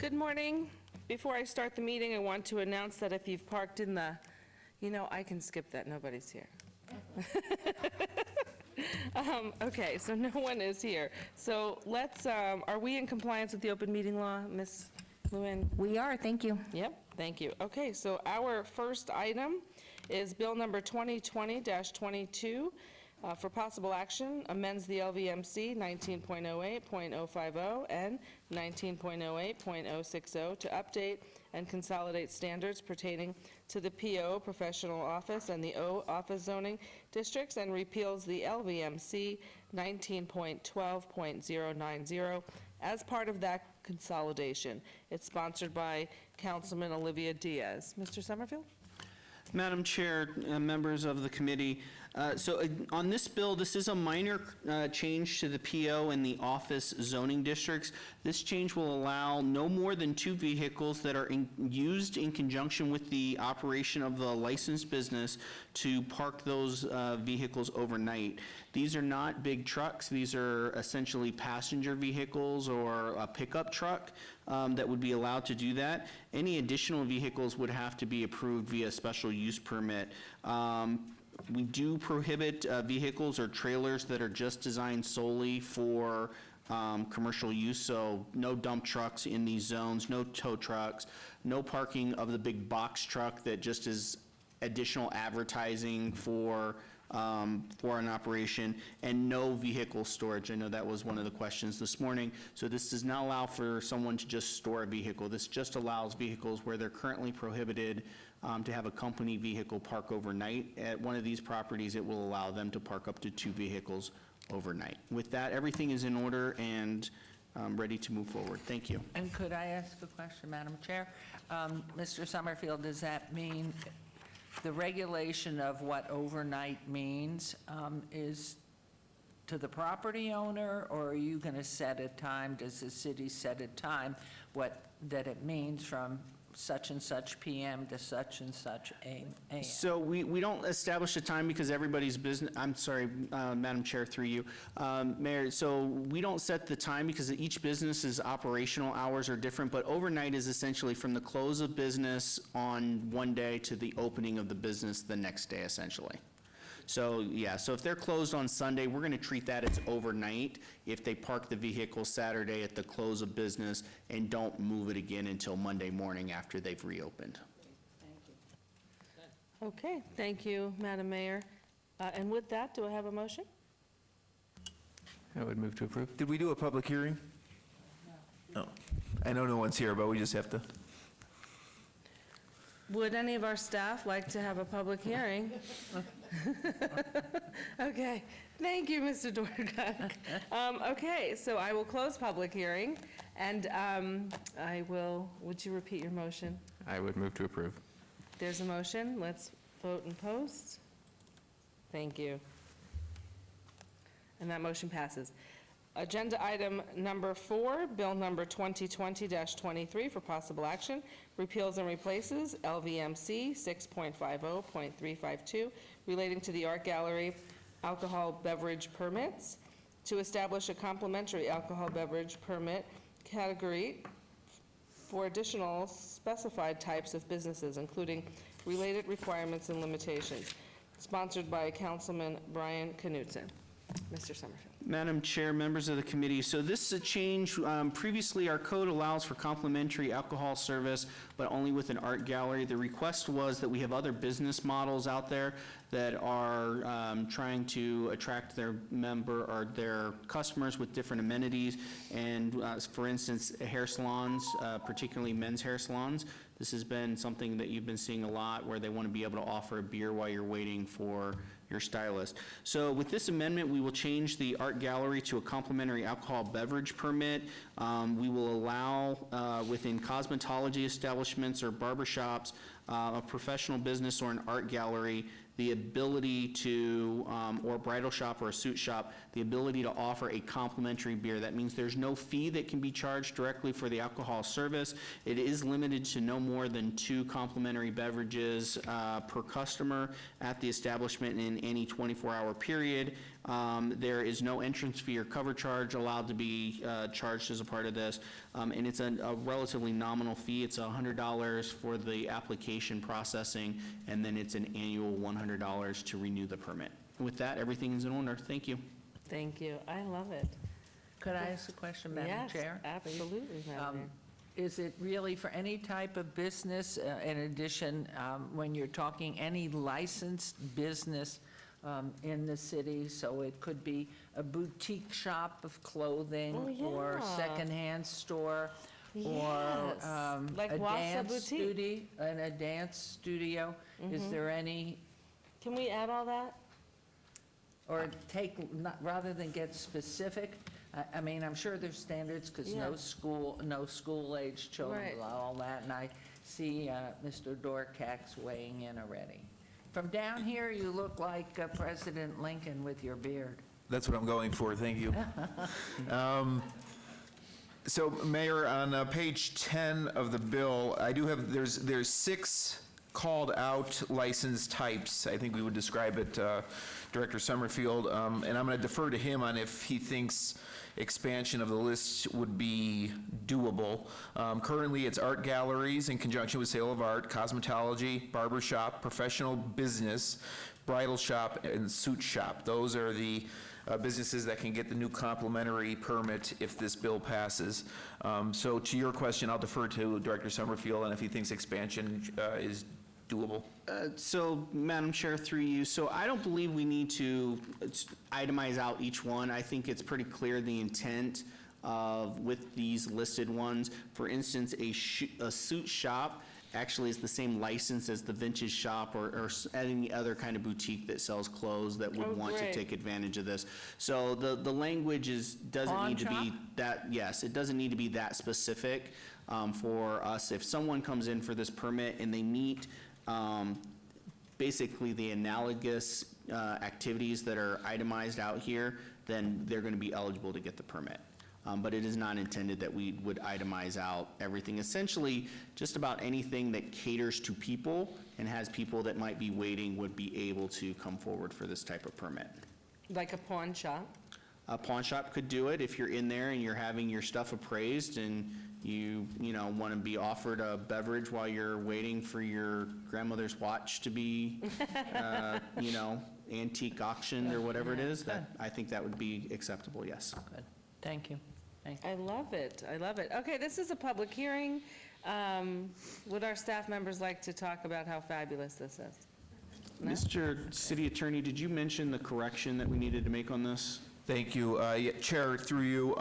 Good morning. Before I start the meeting, I want to announce that if you've parked in the, I can skip that, nobody's here. Okay, so no one is here. So let's, are we in compliance with the open meeting law, Ms. Lewin? We are, thank you. Yep, thank you. Okay, so our first item is Bill number 2020-22 for possible action, amends the LVMC 19.08.050 and 19.08.060 to update and consolidate standards pertaining to the PO professional office and the O office zoning districts, and repeals the LVMC 19.12.090 as part of that consolidation. It's sponsored by Councilman Olivia Diaz. Mr. Summerfield? Madam Chair, members of the committee, on this bill, this is a minor change to the PO and the office zoning districts. This change will allow no more than 2 vehicles that are used in conjunction with the operation of the licensed business to park those vehicles overnight. These are not big trucks. These are essentially passenger vehicles or a pickup truck that would be allowed to do that. Any additional vehicles would have to be approved via special use permit. We do prohibit vehicles or trailers that are just designed solely for commercial use, so no dump trucks in these zones, no tow trucks, no parking of the big box truck that just is additional advertising for an operation, and no vehicle storage. I know that was one of the questions this morning. So this does not allow for someone to just store a vehicle. This just allows vehicles where they're currently prohibited to have a company vehicle park overnight. At one of these properties, it will allow them to park up to 2 vehicles overnight. With that, everything is in order and ready to move forward. Thank you. And could I ask a question, Madam Chair? Mr. Summerfield, does that mean the regulation of what overnight means is to the property owner, or are you going to set a time? Does the city set a time that it means from such and such PM to such and such AM? So we don't establish a time because everybody's business, I'm sorry, Madam Chair, through you, Mayor, so we don't set the time because each business's operational hours are different, but overnight is essentially from the close of business on one day to the opening of the business the next day, essentially. So, yeah, so if they're closed on Sunday, we're going to treat that as overnight if they park the vehicle Saturday at the close of business and don't move it again until Monday morning after they've reopened. Okay, thank you, Madam Mayor. And with that, do I have a motion? I would move to approve. Did we do a public hearing? No. I know no one's here, but we just have to. Would any of our staff like to have a public hearing? Okay, thank you, Mr. Dorgak. Okay, so I will close public hearing, and would you repeat your motion? I would move to approve. There's a motion, let's vote and post. Thank you. And that motion passes. Agenda item number 4, bill number 2020-23 for possible action, repeals and replaces LVMC 6.50.352 relating to the art gallery alcohol beverage permits, to establish a complimentary alcohol beverage permit category for additional specified types of businesses, including related requirements and limitations, sponsored by Councilman Brian Knutson. Mr. Summerfield. Madam Chair, members of the committee, so this is a change. Previously, our code allows for complimentary alcohol service, but only with an art gallery. The request was that we have other business models out there that are trying to attract their their customers with different amenities. And for instance, hair salons, particularly men's hair salons. This has been something that you've been seeing a lot, where they want to be able to offer a beer while you're waiting for your stylist. So with this amendment, we will change the art gallery to a complimentary alcohol beverage permit. We will allow within cosmetology establishments or barbershops, a professional business or an art gallery, the ability to, or a bridal shop or a suit shop, the ability to offer a complimentary beer. That means there's no fee that can be charged directly for the alcohol service. It is limited to no more than 2 complimentary beverages per customer at the establishment in any 24-hour period. There is no entrance fee or cover charge allowed to be charged as a part of this, and it's a relatively nominal fee. It's $100 for the application processing, and then it's an annual $100 to renew the permit. With that, everything is in order. Thank you. Thank you. I love it. Could I ask a question, Madam Yes, Chair? please? absolutely, Madam Mayor. Is it really for any type of business, in addition, when you're talking any licensed business in the city? So it could be a boutique shop of clothing Oh, or yeah. secondhand store or Yes, like a Wassa dance Boutique. studio, and a dance studio. Is there any, Can we add all that? or take, rather than get specific, I mean, I'm sure there's standards, because Yeah. no school-age children, Right. all that, and I see Mr. Dorcax weighing in already. From down here, you look like President Lincoln with your beard. That's what I'm going for, thank you. So, Mayor, on page 10 of the bill, I do have, there's 6 called-out license types. I think we would describe it, Director Summerfield, and I'm going to defer to him on if he thinks expansion of the list would be doable. Currently, it's art galleries in conjunction with sale of art, cosmetology, barber shop, professional business, bridal shop, and suit shop. Those are the businesses that can get the new complimentary permit if this bill passes. So to your question, I'll defer to Director Summerfield on if he thinks expansion is doable. So, Madam Chair, through you, so I don't believe we need to itemize out each one. I think it's pretty clear the intent of, with these listed ones. For instance, a suit shop actually is the same license as the vintage shop or any other kind of boutique that sells clothes that would Oh, want to great. take advantage of this. So the language doesn't Pawn need to be shop? that, yes, it doesn't need to be that specific for us. If someone comes in for this permit and they meet basically the analogous activities that are itemized out here, then they're going to be eligible to get the permit. But it is not intended that we would itemize out everything. Essentially, just about anything that caters to people and has people that might be waiting would be able to come forward for this type of permit. Like a pawn shop? A pawn shop could do it if you're in there and you're having your stuff appraised and you want to be offered a beverage while you're waiting for your grandmother's watch to be, antique auctioned or whatever it is, that, I think that would be acceptable, yes. Good, thank you. Thank you. I love it. I love it. Okay, this is a public hearing. Would our staff members like to talk about how fabulous this is? No? Mr. City Attorney, did you mention the correction that we needed to make on this? Thank you. Yeah, Chair, through you,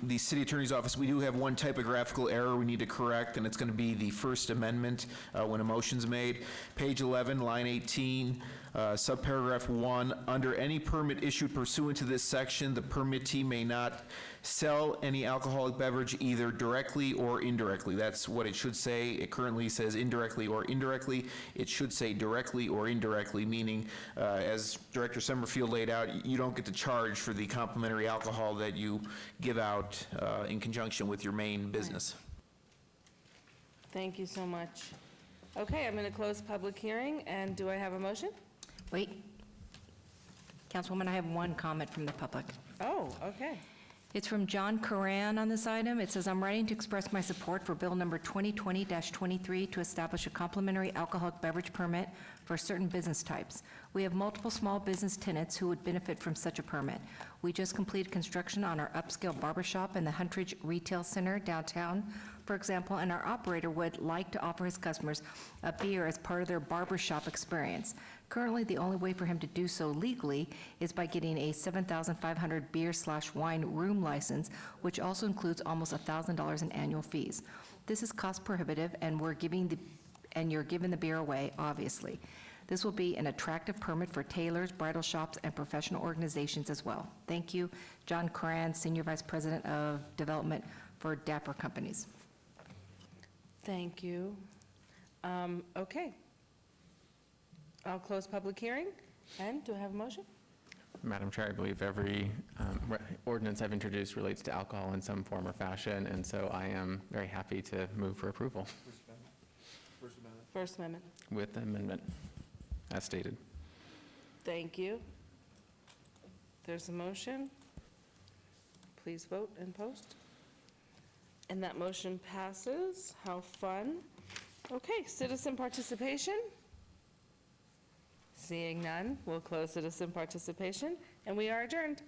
the City Attorney's Office, we do have one typographical error we need to correct, and it's going to be the First Amendment when a motion's made. Page 11, line 18, subparagraph 1, under any permit issued pursuant to this section, the permittee may not sell any alcoholic beverage either directly or indirectly. That's what it should say. It currently says indirectly or indirectly. It should say directly or indirectly, meaning, as Director Summerfield laid out, you don't get to charge for the complimentary alcohol that you give out in conjunction with your main business. Thank you so much. Okay, I'm going to close public hearing, and do I have a motion? Wait. Councilwoman, I have one comment from the public. Oh, okay. It's from John Coran on this item. It says, "I'm writing to express my support for Bill number 2020-23 to establish a complimentary alcoholic beverage permit for certain business types. We have multiple small business tenants who would benefit from such a permit. We just completed construction on our upscale barbershop in the Huntridge Retail Center downtown, for example, and our operator would like to offer his customers a beer as part of their barbershop experience. Currently, the only way for him to do so legally is by getting a $7,500 beer/wine room license, which also includes almost $1,000 in annual fees. This is cost prohibitive, and you're giving the beer away, obviously. This will be an attractive permit for tailors, bridal shops, and professional organizations as well. Thank you, John Coran, Senior Vice President of Development for Dapper Companies." Thank you. Okay. I'll close public hearing, and do I have a motion? Madam Chair, I believe every ordinance I've introduced relates to alcohol in some form or fashion, and so I am very happy to move for approval First Amendment. with the amendment as stated. Thank you. There's a motion. Please vote and post. And that motion passes. How fun. Okay, citizen participation. Seeing none, we'll close citizen participation, and we are adjourned.